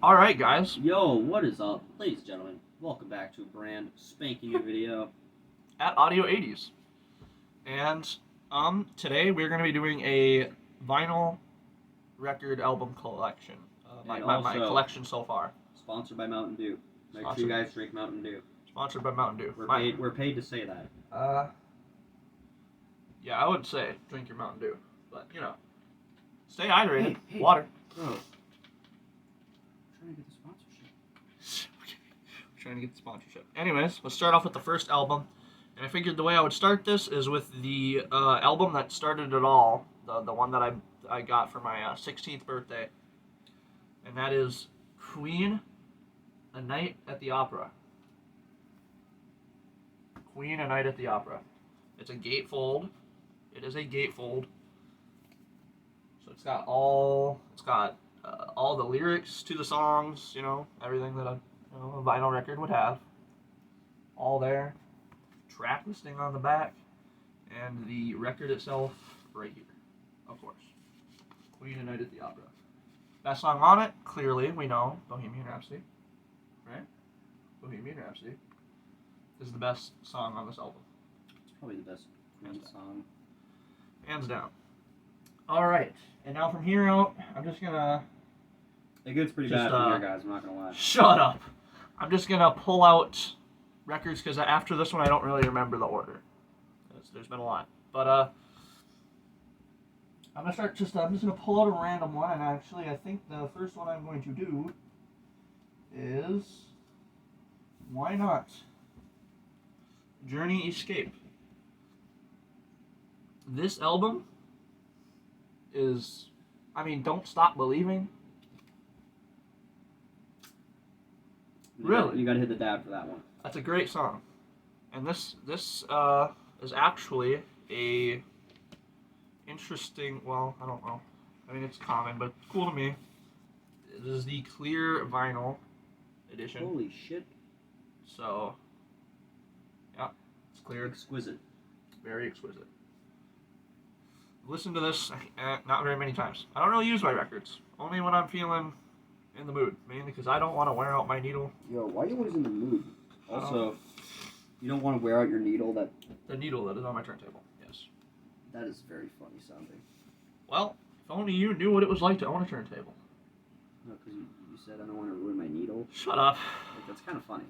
Alright, guys. Yo, what is up? Ladies and gentlemen, welcome back to a brand spanking new video. At Audio 80s. And today we're going to be doing a vinyl record album collection. My collection so far. Sponsored by Mountain Dew. Make sure you guys drink Mountain Dew. Sponsored by Mountain Dew. We're paid to say that. Yeah, I wouldn't say drink your Mountain Dew. But, stay hydrated. Hey, Water. Bro. Trying to get the sponsorship. We're trying to get the sponsorship. Anyways, let's start off with the first album. And I figured the way I would start this is with the album that started it all. The one that I got for my 16th birthday. And that is Queen, A Night at the Opera. Queen, A Night at the Opera. It's a gatefold. It is a gatefold. So it's got all the lyrics to the songs, everything that a vinyl record would have. All there. Track listing on the back. And the record itself right here, of course. Queen, A Night at the Opera. Best song on it, clearly, we know, Bohemian Rhapsody. Right? Bohemian Rhapsody is the best song on this album. It's probably the best Queen song. Hands down. Alright, and now from here out, I'm just gonna... It gets pretty bad from here, guys, I'm not gonna lie. Shut up! I'm just gonna pull out records, because after this one, I don't really remember the order. There's been a lot. But, I'm just gonna pull out a random one, and actually, I think the first one I'm going to do is... Why not? Journey Escape. This album is, Don't Stop Believing. Really? You gotta hit the dab for that one. That's a great song. And this is actually a interesting, well, I don't know. It's common, but it's cool to me. This is the clear vinyl edition. Holy shit. So, yeah, it's clear. Exquisite. Very exquisite. Listen to this not very many times. I don't really use my records. Only when I'm feeling in the mood. Mainly because I don't want to wear out my needle. Yo, why are you always in the mood? Also, you don't want to wear out your needle The needle that is on my turntable, yes. That is very funny sounding. Well, if only you knew what it was like to own a turntable. No, because you said I don't want to ruin my needle. Shut up. That's kind of funny.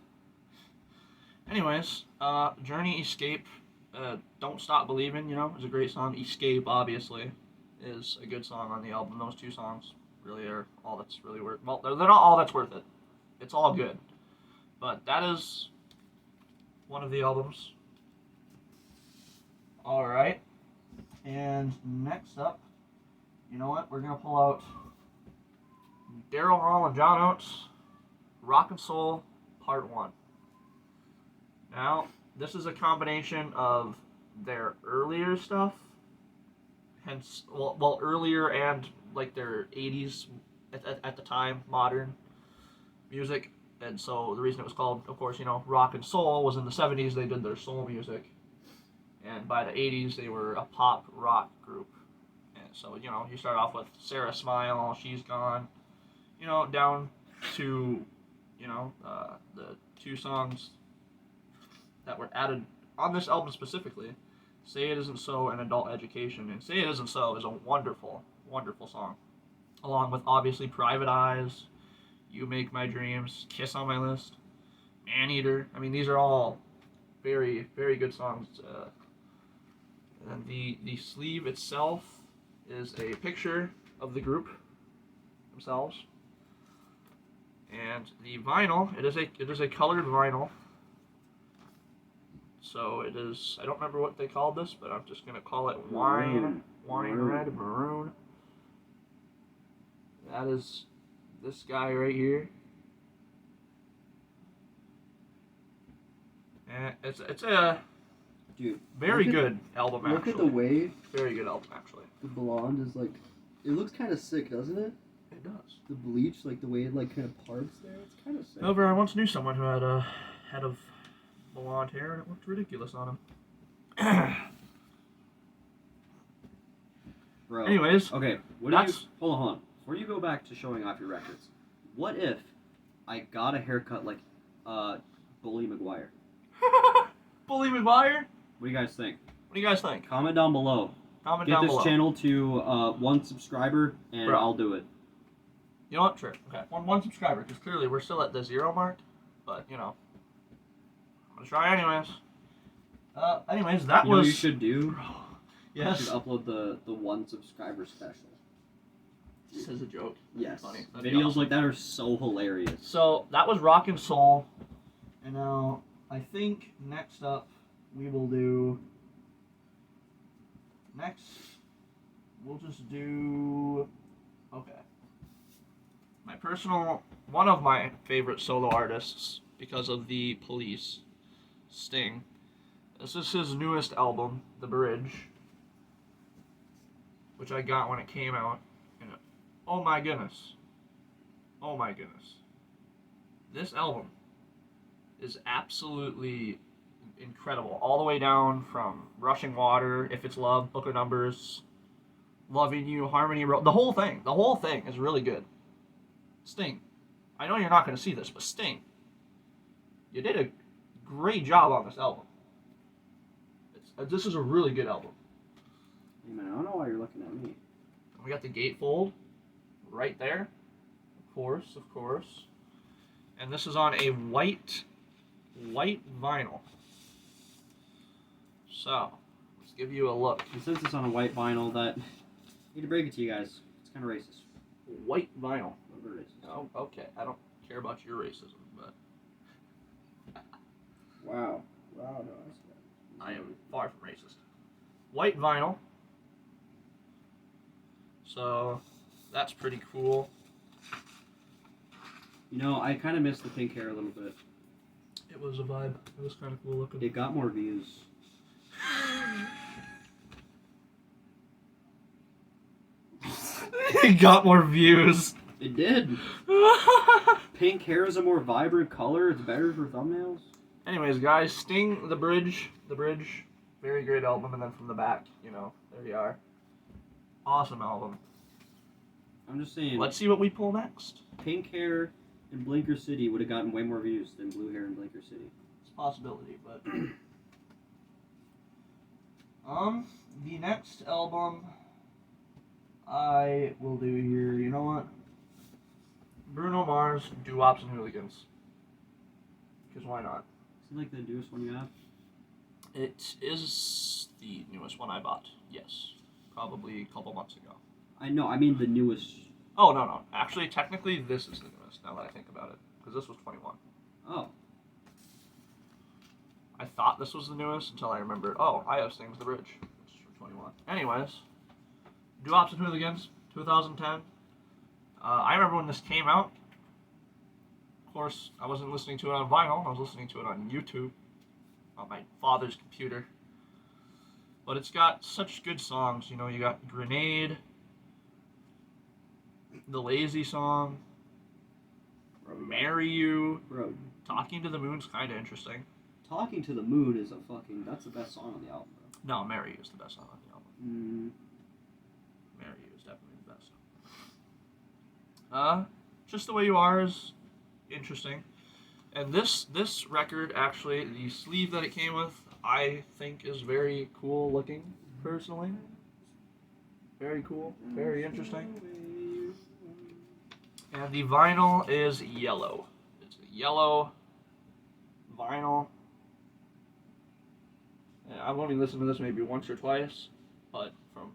Anyways, Journey Escape, Don't Stop Believing, is a great song. Escape, obviously, is a good song on the album. Those two songs really are all that's really worth it. Well, they're not all that's worth it. It's all good. But that is one of the albums. Alright. And next up, you know what? We're going to pull out Daryl Hall and John Oates, Rock and Soul, Part 1. Now, this is a combination of their earlier stuff, hence, earlier and like their 80s at the time, modern music. And so the reason it was called, of course, Rock and Soul was in the 70s, they did their soul music. And by the 80s, they were a pop rock group. And so, you start off with Sarah Smile, She's Gone, down to, the two songs that were added on this album specifically. Say It Isn't So and Adult Education. And Say It Isn't So is a wonderful, wonderful song. Along with, obviously, Private Eyes, You Make My Dreams, Kiss on My List, Maneater. These are all very, very good songs. And the sleeve itself is a picture of the group themselves. And the vinyl, it is a colored vinyl. So it is, I don't remember what they called this, but I'm just going to call it wine red, maroon. That is this guy right here. And it's a very good album, actually. Look at the way very good album, actually. The blonde is like, it looks kind of sick, doesn't it? It does. The bleach, like the way it like kind of parts there, it's kind of sick. However, I once knew someone who had a head of blonde hair, and it looked ridiculous on him. Bro. Anyways, okay, hold on. Before you go back to showing off your records, What if I got a haircut like Bully McGuire? Bully McGuire? What do you guys think? What do you guys think? Comment down below. Comment Get down this below. channel to 1 subscriber, and Bro. I'll do it. You know what? Sure. Okay. One subscriber, because clearly we're still at the 0 mark. But, you know. I'm going to try anyways. Anyways, that You know was... what you should do? You Yes. should upload the 1 subscriber special. This is a joke. Yes. Funny. That'd be Videos awesome. like that are so hilarious. So, that was Rock and Soul. And now, I think next up, we will do... Next, we'll just do... Okay. My personal... One of my favorite solo artists, because of the Police, Sting. This is his newest album, The Bridge, which I got when it came out. And oh my goodness. Oh my goodness. This album is absolutely incredible. All the way down from Rushing Water, If It's Love, Book of Numbers, Loving You, Harmony Road. The whole thing. The whole thing is really good. Sting. I know you're not going to see this, but Sting. You did a great job on this album. This is a really good album. Hey man, I don't know why you're looking at me. We got the gatefold right there. Of course, of course. And this is on a white vinyl. So, let's give you a look. And since it's on a white vinyl, that I need to break it to you guys. It's kind of racist. White vinyl. A little bit racist. Oh, okay. I don't care about your racism, but Wow. Wow, no, that's bad. I am far from racist. White vinyl. So, that's pretty cool. You know, I kind of miss the pink hair a little bit. It was a vibe. It was kind of cool looking. It got more views. It got more views. It did. Pink hair is a more vibrant color. It's better for thumbnails. Anyways, guys, Sting, The Bridge, very great album, and then from the back, you know, there you are. Awesome album. I'm just saying. Let's see what we pull next. Pink hair in Blinker City would have gotten way more views than blue hair in Blinker City. It's a possibility, but the next album I will do here, you know what? Bruno Mars, Doo-Wops and Hooligans. Because why not? Is it like the newest one you have? It is the newest one I bought. Yes, probably a couple months ago. I know. I mean the newest. Oh no. Actually, technically, this is the newest. Now that I think about it, because this was 21. Oh. I thought this was the newest until I remembered. Oh, I have Sting's The Bridge, which is for 21. Anyways, Doo-Wops and Hooligans, 2010. I remember when this came out. Of course, I wasn't listening to it on vinyl. I was listening to it on YouTube, on my father's computer. But it's got such good songs. You know, you got Grenade, the Lazy Song, Marry You. Bro, Talking to the Moon's kind of interesting. Talking to the Moon is a fucking. That's the best song on the album, bro. No, Marry You is the best song on the album. Marry You is definitely the best. Just the Way You Are is interesting. And this record, actually, the sleeve that it came with, I think is very cool looking, personally. Very cool, very interesting. And the vinyl is yellow. It's a yellow vinyl. And I've only listened to this maybe once or twice, but from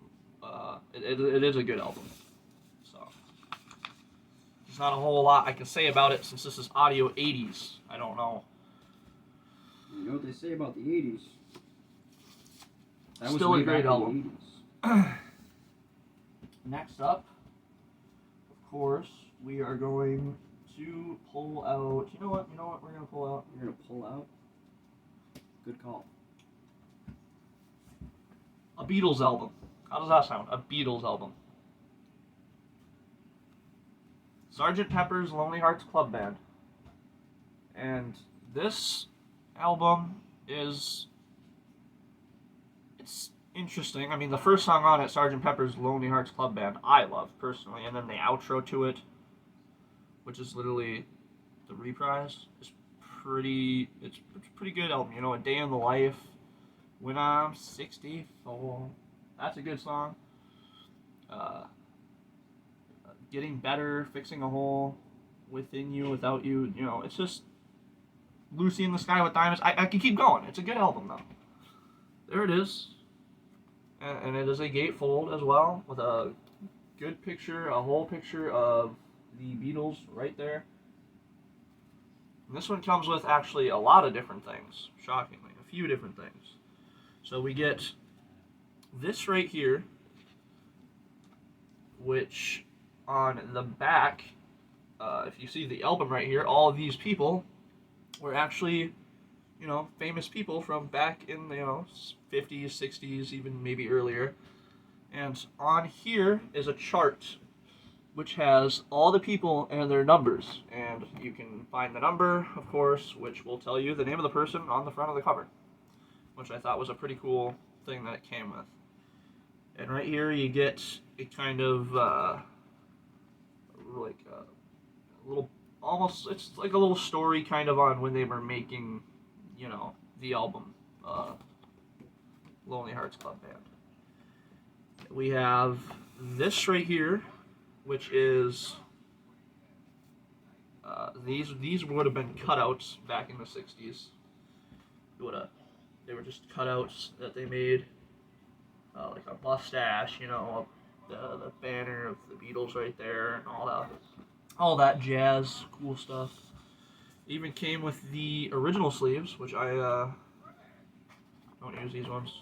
it is a good album. So there's not a whole lot I can say about it since this is audio 80s. I don't know. You know what they say about the 80s? That Still way a great back in album. the 80s. Next up, of course, we are going to pull out. You know what? We're gonna pull out. You're gonna pull out? Good call. A Beatles album. How does that sound? A Beatles album. Sgt. Pepper's Lonely Hearts Club Band. And this album is... It's interesting. I mean, the first song on it, Sgt. Pepper's Lonely Hearts Club Band, I love, personally. And then the outro to it which is literally the reprise, is pretty. It's a pretty good album. You know, A Day in the Life, When I'm 64. That's a good song. Getting Better, Fixing a Hole, Within You, Without You. You know, it's just Lucy in the Sky with Diamonds. I can keep going. It's a good album though. There it is. And it is a gatefold as well, with a good picture, a whole picture of the Beatles right there. And this one comes with actually a lot of different things, shockingly, a few different things. So we get this right here, which on the back, if you see the album right here, all of these people were actually, you know, famous people from back in the, you know, 50s, 60s, even maybe earlier. And on here is a chart which has all the people and their numbers. And you can find the number, of course, which will tell you the name of the person on the front of the cover, which I thought was a pretty cool thing that it came with. And right here you get a kind of like a little, almost, it's like a little story kind of on when they were making, you know, the album, Lonely Hearts Club Band. We have this right here, which is, these would have been cutouts back in the 60s. They were just cutouts that they made, like a mustache, you know, the banner of the Beatles right there, and all that jazz, cool stuff. Even came with the original sleeves, which I don't use these ones.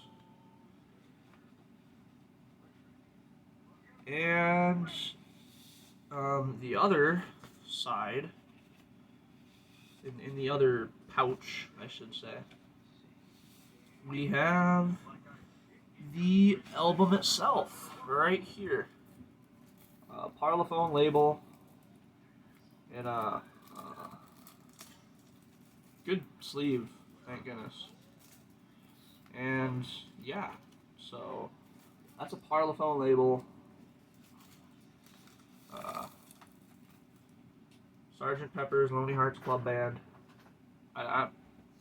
And the other side, in the other pouch, I should say, we have the album itself right here. Parlophone label and a good sleeve, thank goodness. And yeah, so that's a Parlophone label. Sgt. Pepper's Lonely Hearts Club Band. I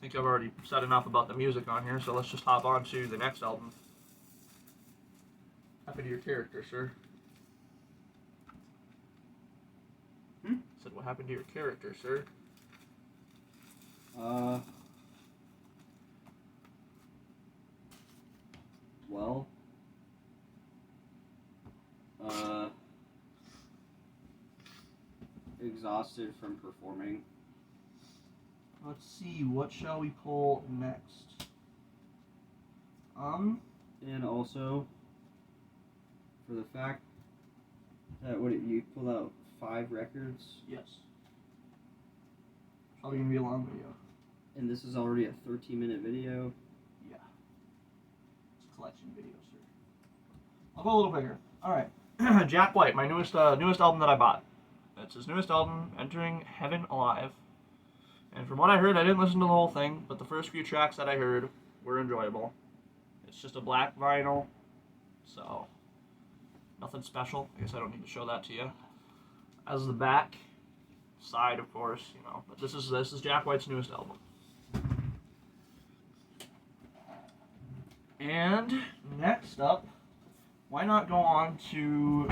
think I've already said enough about the music on here, so let's just hop on to the next album. Happy to your character, sir. Said, what happened to your character, sir? Well, exhausted from performing. Let's see, what shall we pull next? And also, for the fact that you pulled out 5 records. Yes. Probably gonna be a long video. And this is already a 13-minute video. Yeah. It's a collection video, sir. I'll go a little bigger. Alright. Jack White, my newest album that I bought. That's his newest album, Entering Heaven Alive. And from what I heard, I didn't listen to the whole thing, but the first few tracks that I heard were enjoyable. It's just a black vinyl, so nothing special. I guess I don't need to show that to you. As the back side, of course, you know, but this is Jack White's newest album. And next up, why not go on to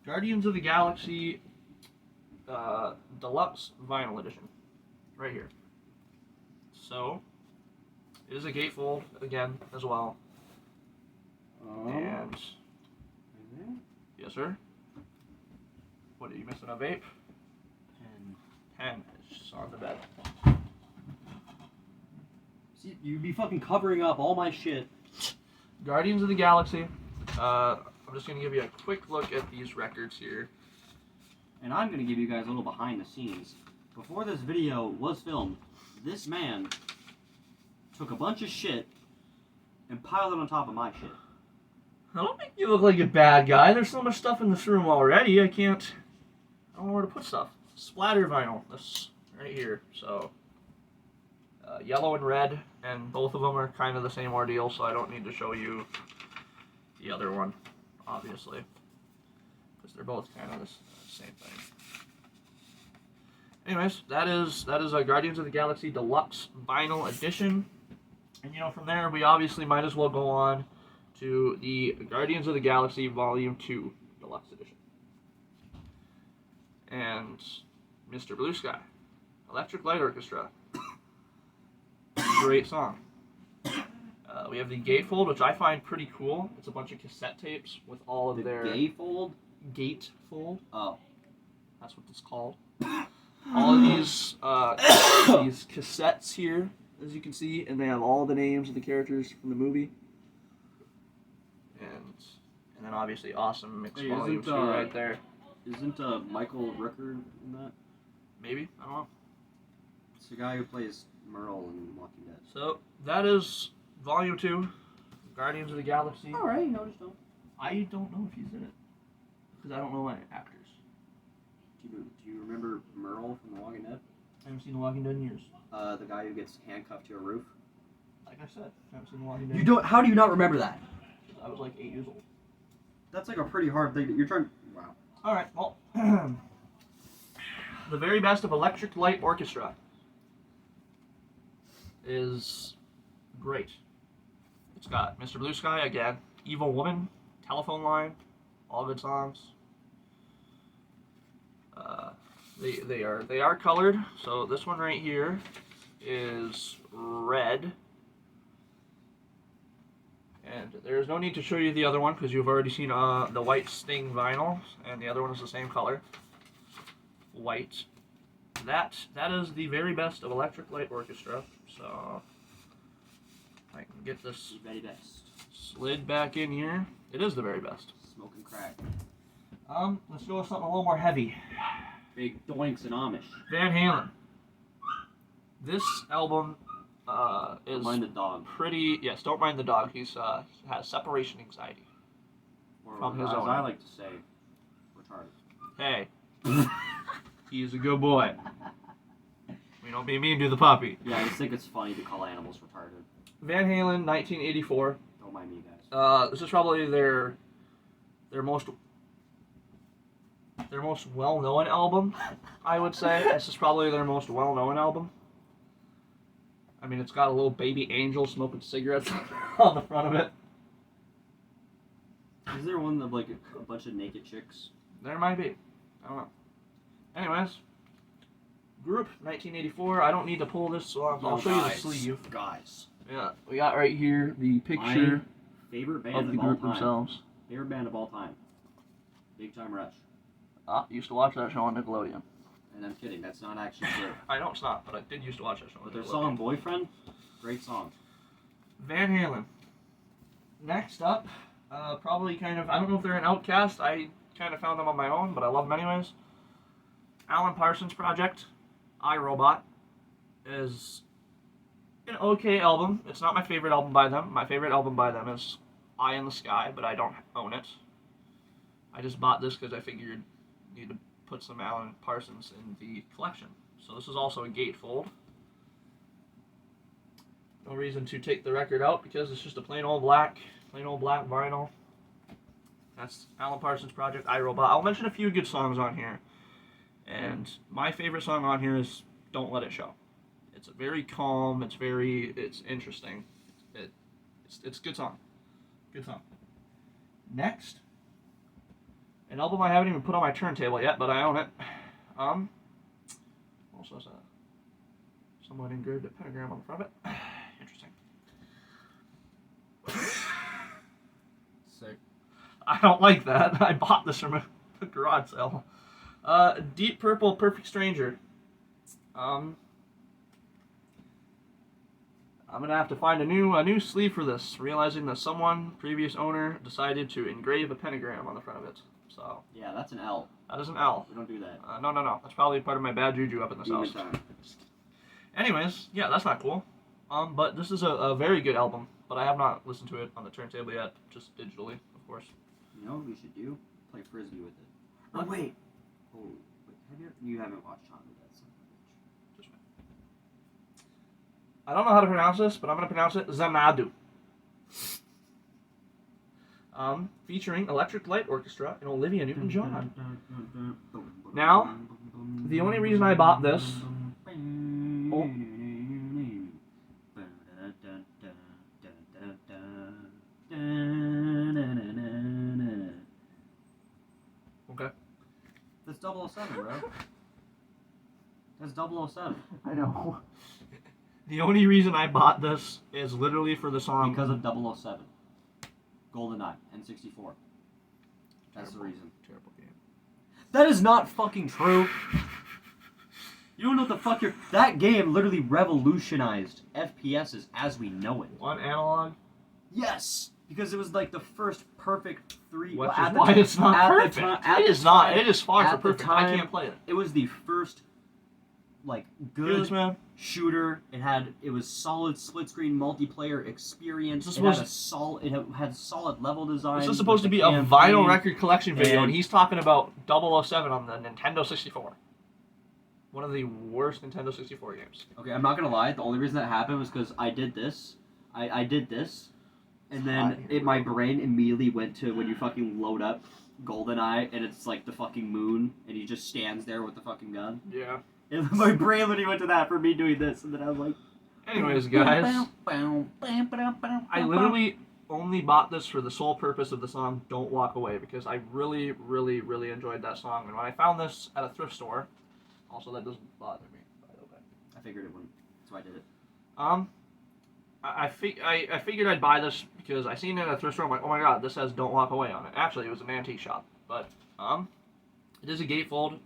Guardians of the Galaxy Deluxe Vinyl Edition, right here. So, it is a gatefold, again, as well. And, yes sir? What, are you missing a vape? Pen. It's just on the bed. See, you'd be fucking covering up all my shit. Guardians of the Galaxy. I'm just going to give you a quick look at these records here. And I'm going to give you guys a little behind the scenes. Before this video was filmed, this man took a bunch of shit and piled it on top of my shit. I don't think you look like a bad guy. There's so much stuff in this room already. I don't know where to put stuff. Splatter vinyl. This right here. So, yellow and red, and both of them are kind of the same ordeal, so I don't need to show you the other one, obviously, because they're both kind of the same thing. anyways, that is a Guardians of the Galaxy Deluxe Vinyl Edition. And from there we obviously might as well go on to the Guardians of the Galaxy Volume 2 Deluxe Edition. And Mr. Blue Sky, Electric Light Orchestra. Great song. We have the Gatefold, which I find pretty cool. It's a bunch of cassette tapes with all of their... Gatefold? Gatefold. Oh. That's what it's called. All of these these cassettes here, as you can see, and they have all the names of the characters from the movie. And then obviously Awesome Mix Volume 2 right there. Isn't Michael Rooker in that? Maybe? I don't know. It's the guy who plays Merle in Walking Dead. So, that is Volume 2, Guardians of the Galaxy. Alright, no, just don't. I don't know if he's in it. Because I don't know my actors. Do you remember Merle from The Walking Dead? I haven't seen The Walking Dead in years. The guy who gets handcuffed to a roof? Like I said, I haven't seen The Walking Dead. You don't. How do you not remember that? I was like 8 years old. That's like a pretty hard thing. You're trying... Wow. Alright, well... the very best of Electric Light Orchestra is great. It's got Mr. Blue Sky again, Evil Woman, Telephone Line, all good songs. They are colored. So this one right here is red, and there's no need to show you the other one because you've already seen the white Sting vinyl, and the other one is the same color, white. That is the very best of Electric Light Orchestra. So I can get this Very best. slid back in here. It is the very best. Smoking crack. Let's go with something a little more heavy. Big doinks and Amish. Van Halen. This album is Mind the dog. pretty. Yes, don't mind the dog. He's has separation anxiety. Or From his as own. I like to say, retarded. Hey, he's a good boy. We don't be mean to the puppy. Yeah, I just think it's funny to call animals retarded. Van Halen, 1984. Don't mind me, guys. This is probably their most well-known album, I would say. This is probably their most well-known album. I mean, it's got a little baby angel smoking cigarettes on the front of it. Is there one of like a bunch of naked chicks? There might be. I don't know. Anyways, group 1984. I don't need to pull this, so I'll show you the sleeve. Guys. Yeah, we got right here the picture Favorite band of the of all group time. themselves. Favorite band of all time. Big Time Rush. Used to watch that show on Nickelodeon. And I'm kidding, that's not actually true. I know it's not, but I did used to watch that show on But their Nickelodeon. song Boyfriend, great song. Van Halen. Next up, probably kind of, I don't know if they're an outcast. I kind of found them on my own, but I love them anyways. Alan Parsons Project, I, Robot, is an okay album. It's not my favorite album by them. My favorite album by them is Eye in the Sky, but I don't own it. I just bought this because I figured I need to put some Alan Parsons in the collection. So this is also a gatefold. No reason to take the record out because it's just a plain old black vinyl. That's Alan Parsons Project, I, Robot. I'll mention a few good songs on here. And my favorite song on here is Don't Let It Show. It's a very calm, it's interesting. It's a good song. Good song. Next, an album I haven't even put on my turntable yet, but I own it. Also has a somewhat engraved pentagram on the front of it. Interesting. Sick. I don't like that. I bought this from a garage sale. Deep Purple, Perfect Stranger. I'm gonna have to find a new sleeve for this, realizing that someone, previous owner, decided to engrave a pentagram on the front of it. So Yeah, that's an L. that is an L. We don't do that. No. That's probably part of my bad juju up in this Demon house. time. Anyways, yeah, that's not cool. But this is a very good album, but I have not listened to it on the turntable yet, just digitally, of course. You know what we should do? Play frisbee with it. What? Oh wait. Oh wait. You haven't watched Shaun of the Dead, son of a bitch. Just wait. I don't know how to pronounce this, but I'm gonna pronounce it Xanadu. Featuring Electric Light Orchestra and Olivia Newton-John. Now, The only reason I bought this. Oh. Okay. That's 007, bro. That's 007. I know. The only reason I bought this is literally for the song. Because of 007. GoldenEye, N64. That's the reason. Terrible game. That is not fucking true. You don't know what the fuck you're... That game literally revolutionized FPSs as we know it. One analog? Yes! Because it was like the first perfect three... Which well, is why it's not perfect. It is not. time- It is far from at the perfect. I time- can't play it. It was the first, like, good Yes, man. shooter. It was solid split screen multiplayer experience. This It was- had solid level design. This is supposed to with be the a vinyl campaign. record collection video, and and- he's talking about 007 on the Nintendo 64. One of the worst Nintendo 64 games. Okay, I'm not gonna lie. The only reason that happened was because I did this. I did this, and then my brain immediately went to when you fucking load up GoldenEye, and it's like the fucking moon, and he just stands there with the fucking gun. Yeah. And my brain literally went to that for me doing this, and then I was like... Anyways, guys, I literally only bought this for the sole purpose of the song Don't Walk Away, because I really, really, really enjoyed that song. And when I found this at a thrift store, also that doesn't bother me, by the way. I figured it wouldn't, so I did it. I figured I'd buy this because I seen it at a thrift store. I'm like, oh my god, this says Don't Walk Away on it. Actually, it was an antique shop, but it is a gatefold.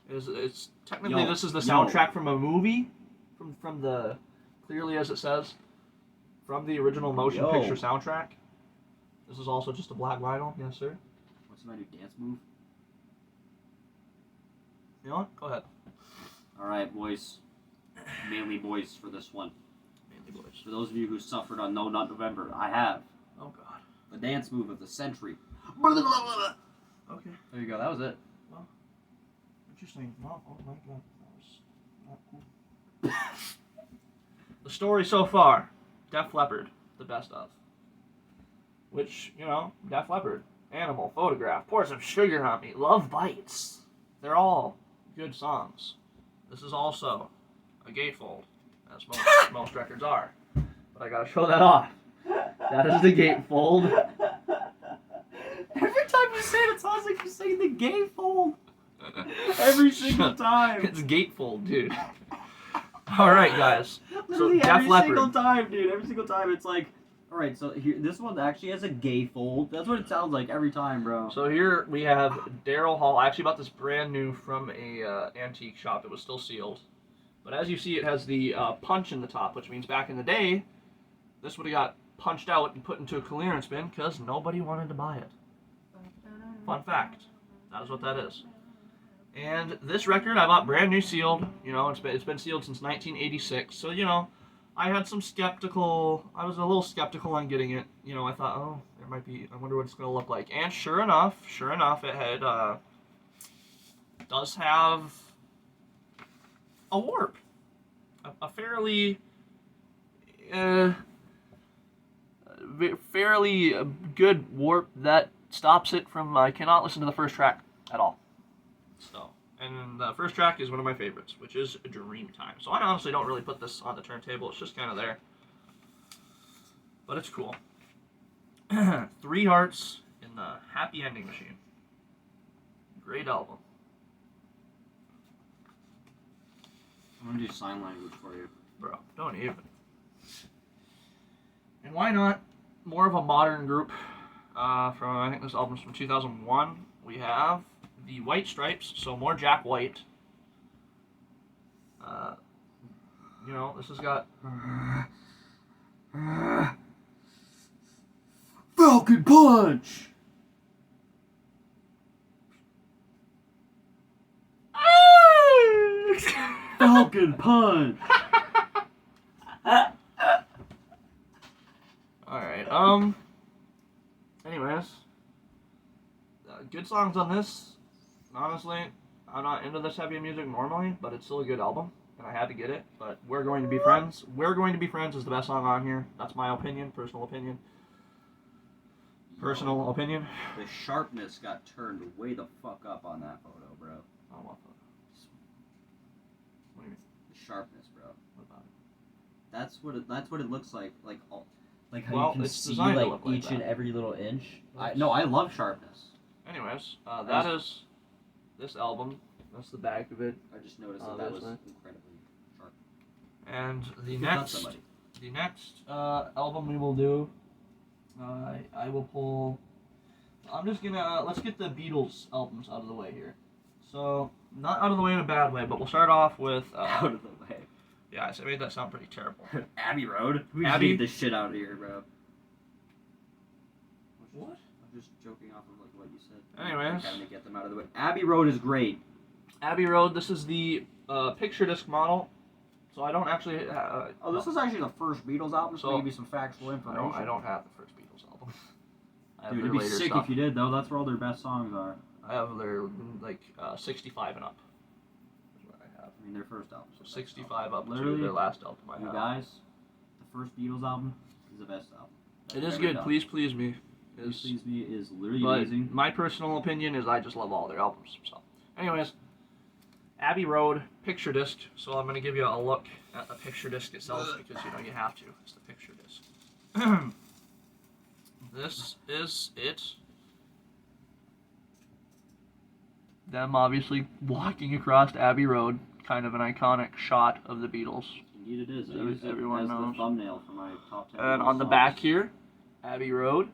It's technically this is the soundtrack from a movie, from the clearly as it says, from the original motion picture soundtrack. This is also just a black vinyl, yes sir. What's my new dance move? You know what? Go ahead. All right, boys, manly boys for this one. Manly boys. For those of you who suffered on No Not November, I have Oh god. the dance move of the century. Okay. There you go. That was it. Interesting. Oh my god. That was not cool. The story so far, Def Leppard, the best of. Which, you know, Def Leppard, Animal, Photograph, Pour Some Sugar on Me, Love Bites. They're all good songs. This is also a gatefold, as most records are. But I gotta show that off. That is the gatefold. Every time you say it, it sounds like you're saying the gatefold. Every single time. It's gatefold, dude. Alright, guys. Literally Def every Leppard. single time, dude. Every single time, it's like, all right. So here, this one actually has a gatefold. That's what it sounds like every time, bro. So here we have Daryl Hall. I actually bought this brand new from a antique shop. It was still sealed. But as you see, it has the punch in the top, which means back in the day, this would have got punched out and put into a clearance bin because nobody wanted to buy it. Fun fact. That is what that is. And this record I bought brand new sealed. You know, it's been sealed since 1986. So, you know, I was a little skeptical on getting it. You know, I thought, oh, there might be, I wonder what it's going to look like. And sure enough, it had, does have a warp. A fairly good warp that stops it from, I cannot listen to the first track at all. So, and the first track is one of my favorites, which is Dreamtime. So I honestly don't really put this on the turntable. It's just kind of there. But it's cool. 3 Hearts in the Happy Ending Machine. Great album. I'm gonna do sign language for you. Bro, don't even. And why not more of a modern group from, I think this album's from 2001. We have the White Stripes, so more Jack White. You know, this has got... Falcon Punch! Falcon Punch! Alright, anyways. Good songs on this. Honestly, I'm not into this heavy music normally, but it's still a good album, and I had to get it. But We're Going to Be Friends. We're Going to Be Friends is the best song on here. That's my opinion, personal opinion. Personal opinion. The sharpness got turned way the fuck up on that photo, bro. Oh, sharpness, bro. What about it? That's what it looks like. Like how Well, you can it's see designed to like look like each and that. every little inch. Yes. I love sharpness. Anyways, that is this album. That's the back of it. I just noticed that was Obviously. incredibly sharp. And the You cut next somebody. album we will do, I will pull. I'm just gonna let's get the Beatles albums out of the way here. So not out of the way in a bad way, but we'll start off with. Out of the way. Yeah, I made that sound pretty terrible. Abbey Road. We Abbey- need this shit out of here, bro. What? I'm just joking off of like what you said. Anyways. Trying to get them out of the way. Abbey Road is great. Abbey Road. This is the picture disc model. So I don't actually. This is actually the first Beatles album, so So- maybe some factual information. I don't have the first Beatles album. I have Dude, their it'd be later sick stuff. if you did, though. That's where all their best songs are. I have their 65 and up. Is what I have. I mean, their first album. So 65 up Literally, to their last album. I You have. guys, the first Beatles album is the best album. It is Ever good. done. Please please me. Please Please Me is literally But amazing. my personal opinion is I just love all their albums. So, anyways, Abbey Road picture disc. So I'm gonna give you a look at the picture disc itself because you have to. It's the picture disc. This is it. Them obviously walking across Abbey Road, kind of an iconic shot of the Beatles. Indeed, it is. I Every- used it everyone as knows. the thumbnail for my top 10. And Beatles on the songs. back here, Abbey Road.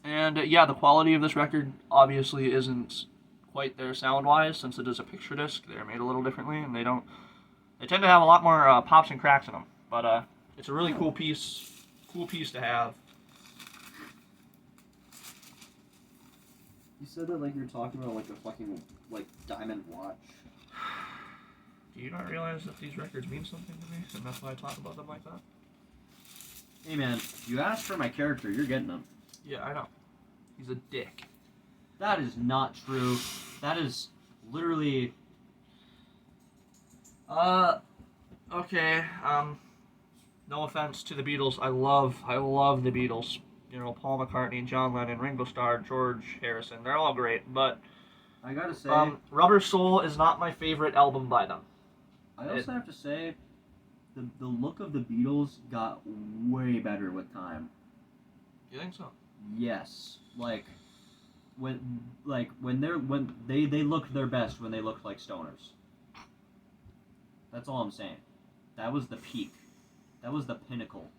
And yeah, the quality of this record obviously isn't quite there sound-wise, since it is a picture disc. They're made a little differently, and they tend to have a lot more pops and cracks in them. But it's a really cool piece to have. You said that like you're talking about like a fucking like diamond watch. Do you not realize that these records mean something to me, and that's why I talk about them like that? Hey man, you asked for my character, you're getting him. Yeah, I know. He's a dick. That is not true. That is literally. Okay, no offense to the Beatles. I love the Beatles. You know, Paul McCartney, John Lennon, Ringo Starr, George Harrison. They're all great, but I gotta say, Rubber Soul is not my favorite album by them. I also have to say, the look of the Beatles got way better with time. You think so? Yes, when they looked their best when they looked like stoners. That's all I'm saying. That was the peak. That was the pinnacle.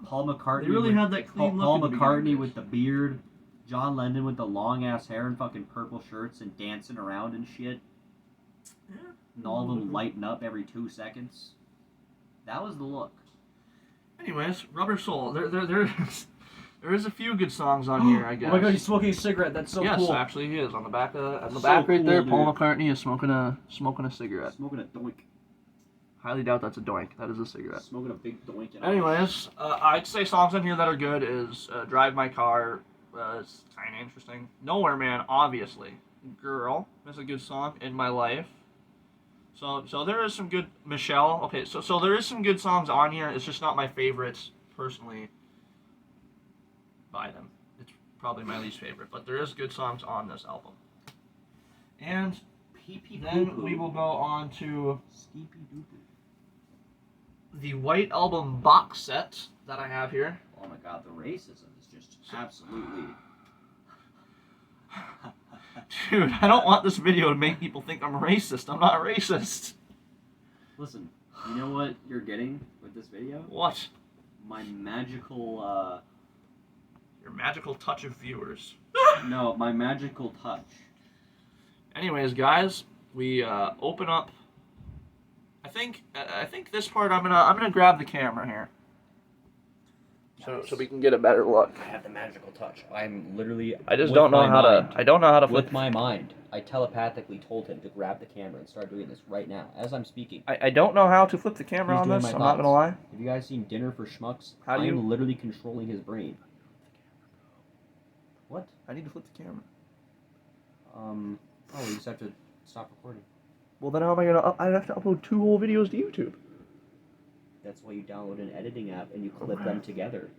Paul McCartney. They really with, had that clean Paul look. McCartney with the beard, John Lennon with the long ass hair and fucking purple shirts and dancing around and shit. Yeah. And all of them lighting up every 2 seconds. That was the look. Anyways, Rubber Soul. There is a few good songs on here, I guess. Oh my god, he's smoking a cigarette. That's so yes, cool. actually he is on the back So right cool, there. dude. Paul McCartney is smoking a cigarette. Smoking a doink. Highly doubt that's a doink. That is a cigarette. Smoking a big doink. Anyways, I'd say songs on here that are good is Drive My Car. It's kind of interesting. Nowhere Man, obviously. Girl is a good song. In My Life. So there is some good. Michelle. Okay, so there is some good songs on here. It's just not my favorites personally by them. It's probably my least favorite, but there is good songs on this album. And then we will go on to Skeepy doopy. the White Album box set that I have here. Oh my god, the racism is just absolutely. Dude, I don't want this video to make people think I'm racist. I'm not racist. Listen, you know what you're getting with this video? What? My magical, Your magical touch of viewers. no, my magical touch. Anyways, guys, we open up. I think this part I'm gonna grab the camera here. So we can get a better look. I have the magical touch. I'm literally. I just don't know how to. I don't know how to flip. With my mind, I telepathically told him to grab the camera and start doing this right now as I'm speaking. I don't know how to flip the camera He's on doing this. my I'm not gonna lie. Have you guys seen Dinner for Schmucks? How do you- I'm literally controlling his brain. What? I need to flip the camera. Oh, we just have to stop recording. Well, then how am I gonna? I have to upload 2 whole videos to YouTube. That's why you download an editing app and you clip them together.